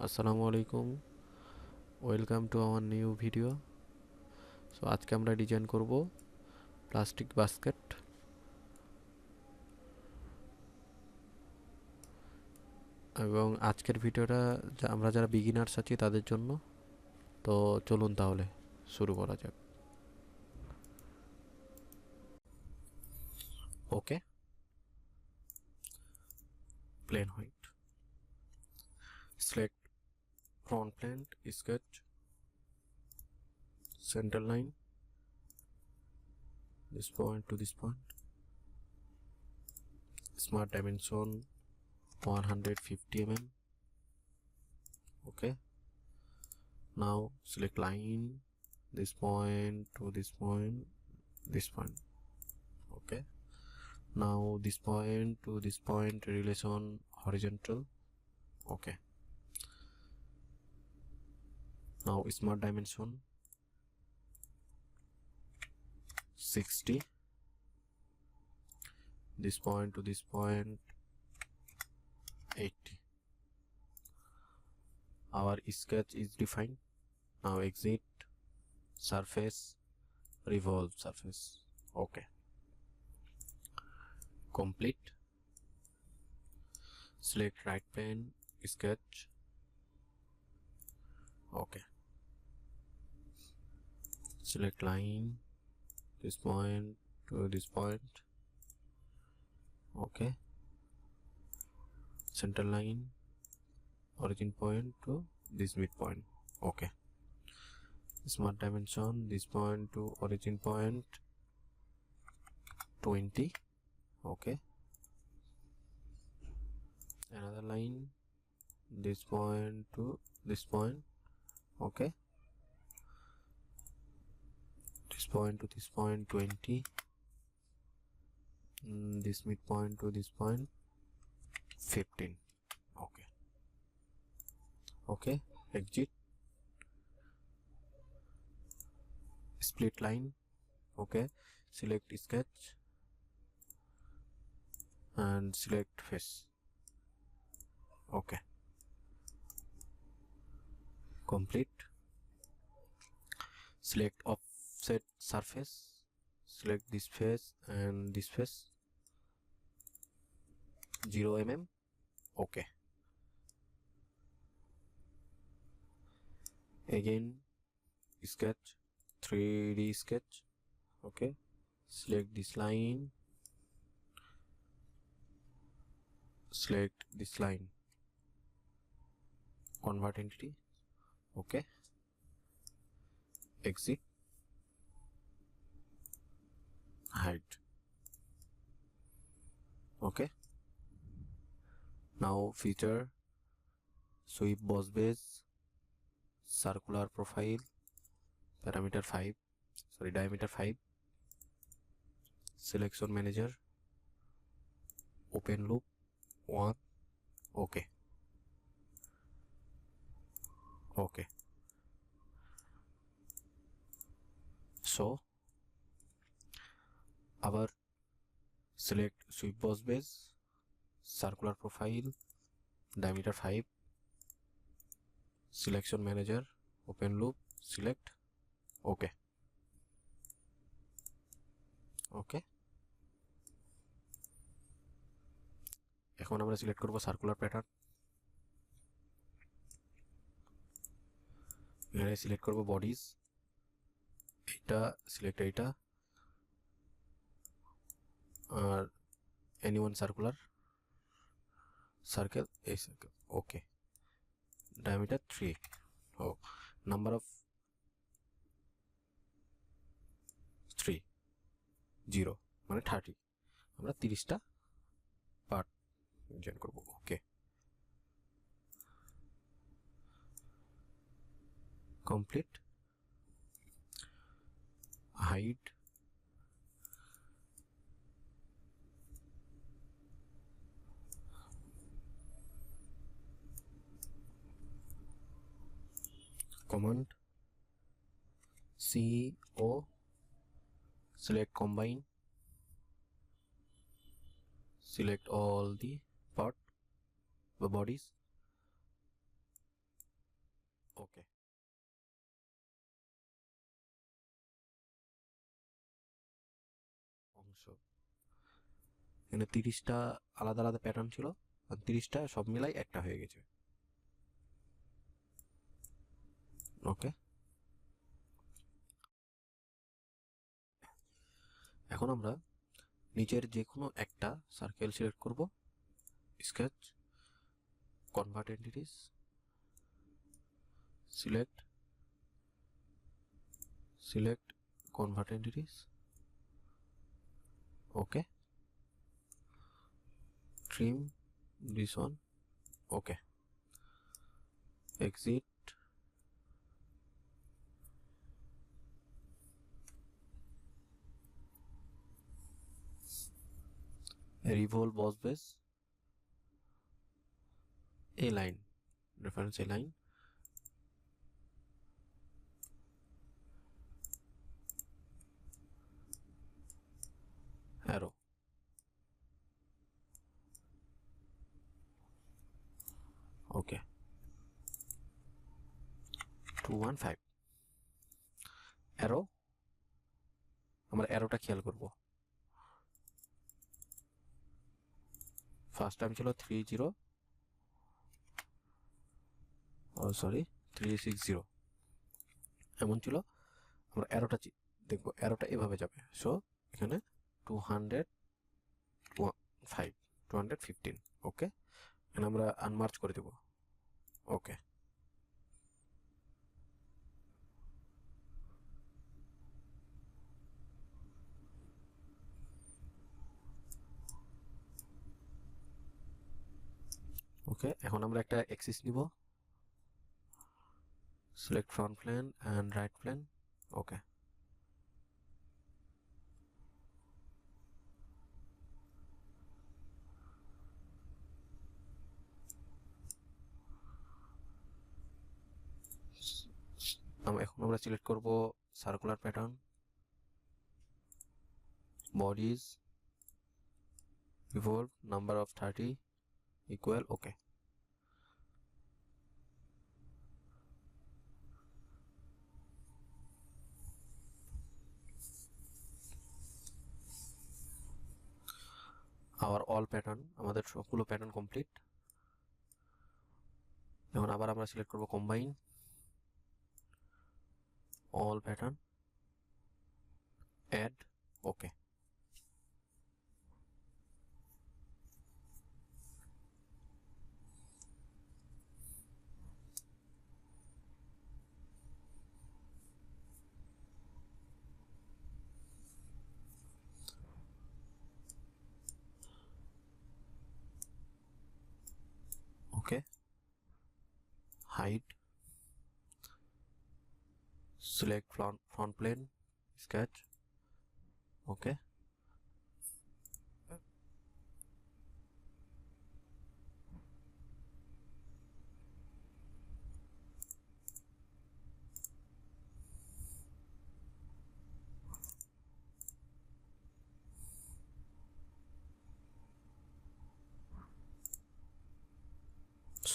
আসসালামু আলাইকুম, welcome to our new video. So আজকে আমরা ডিজাইন করব প্লাস্টিক বাস্কেট, এবং আজকের ভিডিওটা আমরা যারা বিগিনার্স আছি তাদের জন্য। তো চলুন তাহলে শুরু করা যাক। Okay, plane white, select front plane, sketch center line, this point to this point, smart dimension 150 mm. Okay, now select line, this point to this point, this point. Okay, now this point to this point relation horizontal. Okay, now smart dimension 60, this point to this point 80. Our sketch is defined. Now exit, surface, revolve surface. Okay, complete. Select right plane, sketch. Okay, select line, this point to this point. Okay, center line, origin point to this midpoint. Okay, smart dimension, this point to origin point 20. Okay, another line, this point to this point. Okay, this point to this point 20, this midpoint to this point 15. Okay, okay, exit, split line. Okay, select sketch and select face. Okay, complete. Select offset surface, select this face and this face 0 mm. Okay, again sketch, 3D sketch. Okay, select this line, select this line, convert entity. Okay, exit, hide. Okay, now feature, sweep boss base, circular profile, diameter 5, selection manager, open loop 1. Okay, okay, so আবার select sweep boss base, circular profile, diameter 5, selection manager, open loop, select. Okay, okay, এখন আমরা select করব circular pattern. এখানে select করব bodies, এটা select, এইটা আর any one circular circle, এই সার্কেল। ওকে, ডায়ামিটার 3, ও নাম্বার অফ 3, 0 মানে 30, আমরা 30টা পার্ট জয়েন করব। Okay, complete. Hide, command CO, select combine, select all the part the bodies, ওকে। অংশ এখানে 30টা আলাদা আলাদা প্যাটার্ন ছিল, আর 30টা সব মিলাই একটা হয়ে গেছে। ওকে, এখন আমরা নিচের যে কোনো একটা সার্কেল সিলেক্ট করব, sketch, convert entities, select convert entities, okay, trim this one, okay, exit, revolve boss base, a line, reference a line, arrow, okay, 215 arrow, আমরা অ্যারোটা খেয়াল করব। ফার্স্ট টাইম ছিল 360 এমন ছিল। আমরা অ্যারোটা দেখবো, অ্যারোটা এভাবে যাবে। সো এখানে 215, ওকে, এখানে আমরা আনমার্চ করে দেব। ওকে, ওকে, এখন আমরা একটা এক্সিস নিব, select front plane and right plane, okay, এখন আমরা সিলেক্ট করব circular pattern, bodies, revolve number of 30 equal, okay, our all pattern, আমাদের সবগুলো প্যাটার্ন কমপ্লিট। এখন আবার আমরা সিলেক্ট করব combine all pattern, add, okay, okay, hide, select front plane, sketch, okay,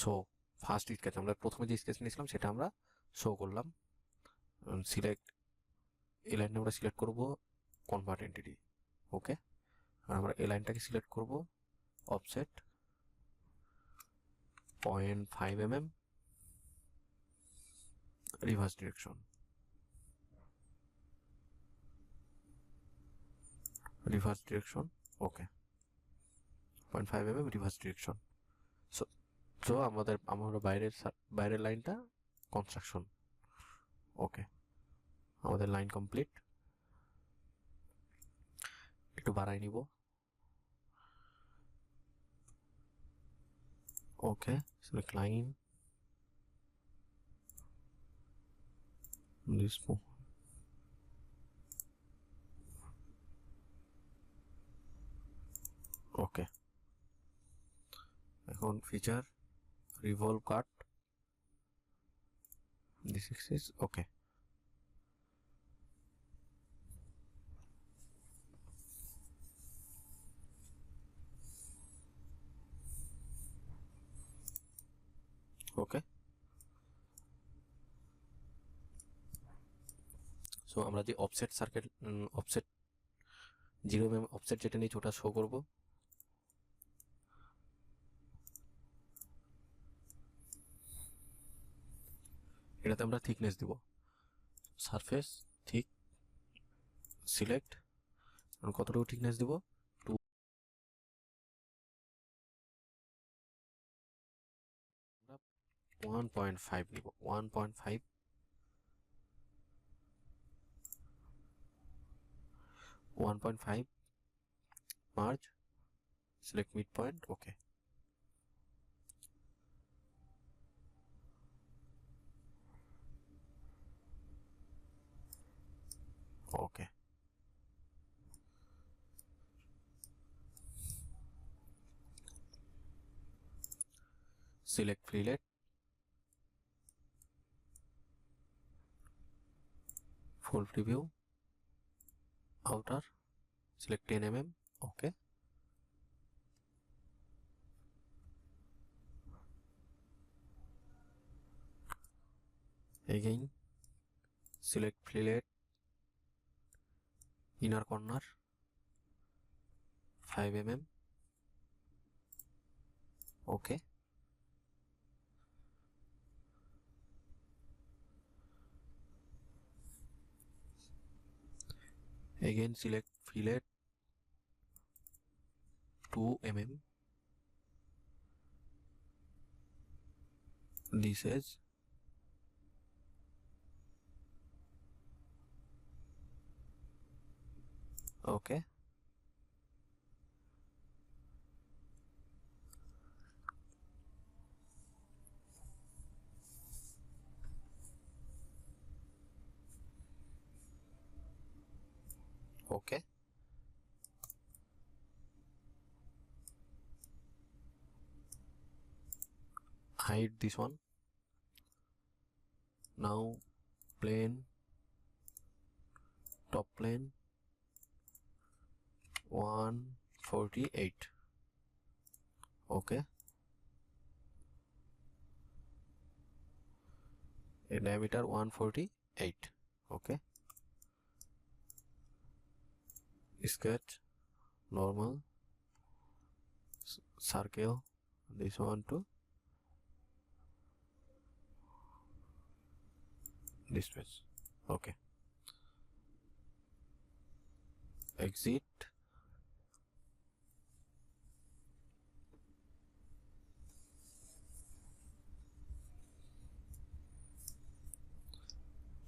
show first sketch, আমরা প্রথমে যে স্কেচ নিয়েছিলাম সেটা আমরা শো করলাম। সিলেক্ট, এই লাইনে আমরা সিলেক্ট করব কনভার্ট এন্টিটি, ওকে, আর আমরা এই লাইনটাকে সিলেক্ট করব অফসেট 0.5 mm, রিভার্স ডিরেকশন, ওকে, 0.5 mm রিভার্স ডিরেকশন। সো আমরা বাইরের লাইনটা কনস্ট্রাকশন, ওকে, আমাদের লাইন কমপ্লিট। একটু বাড়াই নিব, ওকে, সিলেক্ট লাইন, this ওকে, এখন feature revolve cut, this is okay, okay, so আমরা যে offset circle offset 0 mm offset যেটা নিয়েছি ওটা শো করব। এটাতে আমরা থিকনেস দিব, সারফেস থিক সিলেক্ট, কতটুকু থিকনেস দিব 1.5 নিব, 1.5 1.5 merge select mid point. Okay, okay, select fillet, full preview, outer, select 10 mm, okay. Again, select fillet, inner corner, 5 mm, okay. Again, select fillet, 2 mm, this is okay. Okay, hide this one. Now plane, top plane 148, okay. A diameter 148, okay. Sketch normal, circle this one to this place, okay. Exit,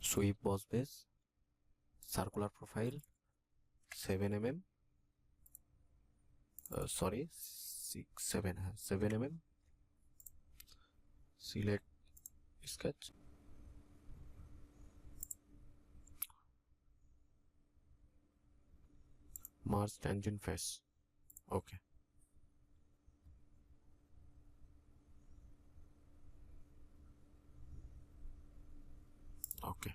sweep boss base, circular profile 7 mm, sorry 7 mm, select sketch, merge tangent face, okay. Okay,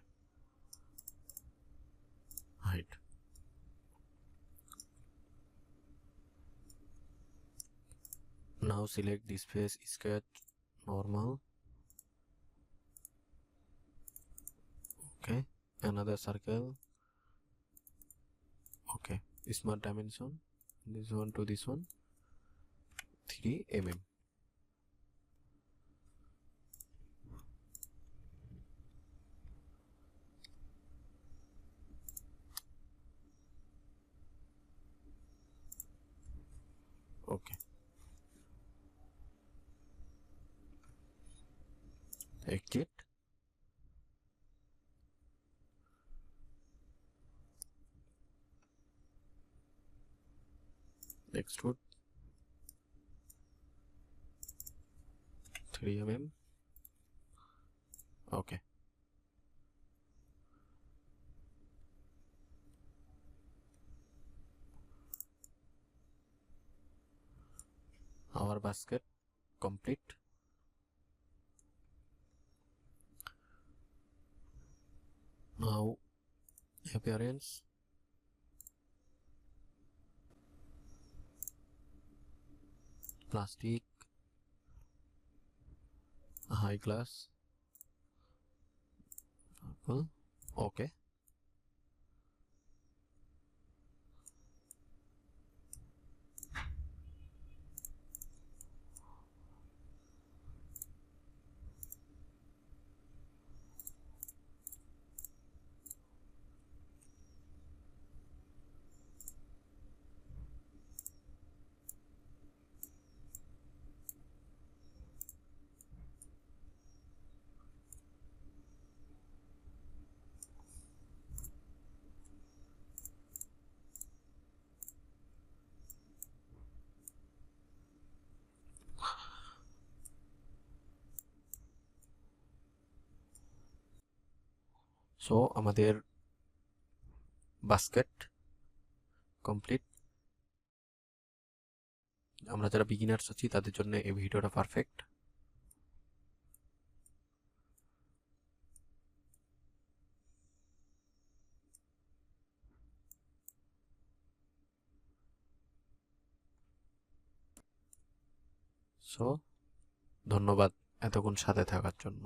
hide. Now select this face, sketch normal, okay. Another circle, okay. Smart dimension, this one to this one 3 mm, okay. Exit, extrude 3 mm, okay. Our basket complete. Now appearance, plastic, high glass, purple, okay. So আমাদের basket complete. আমরা যারা beginners আছি তাদের জন্য এই ভিডিওটা perfect. So ধন্যবাদ এতক্ষণ সাথে থাকার জন্য।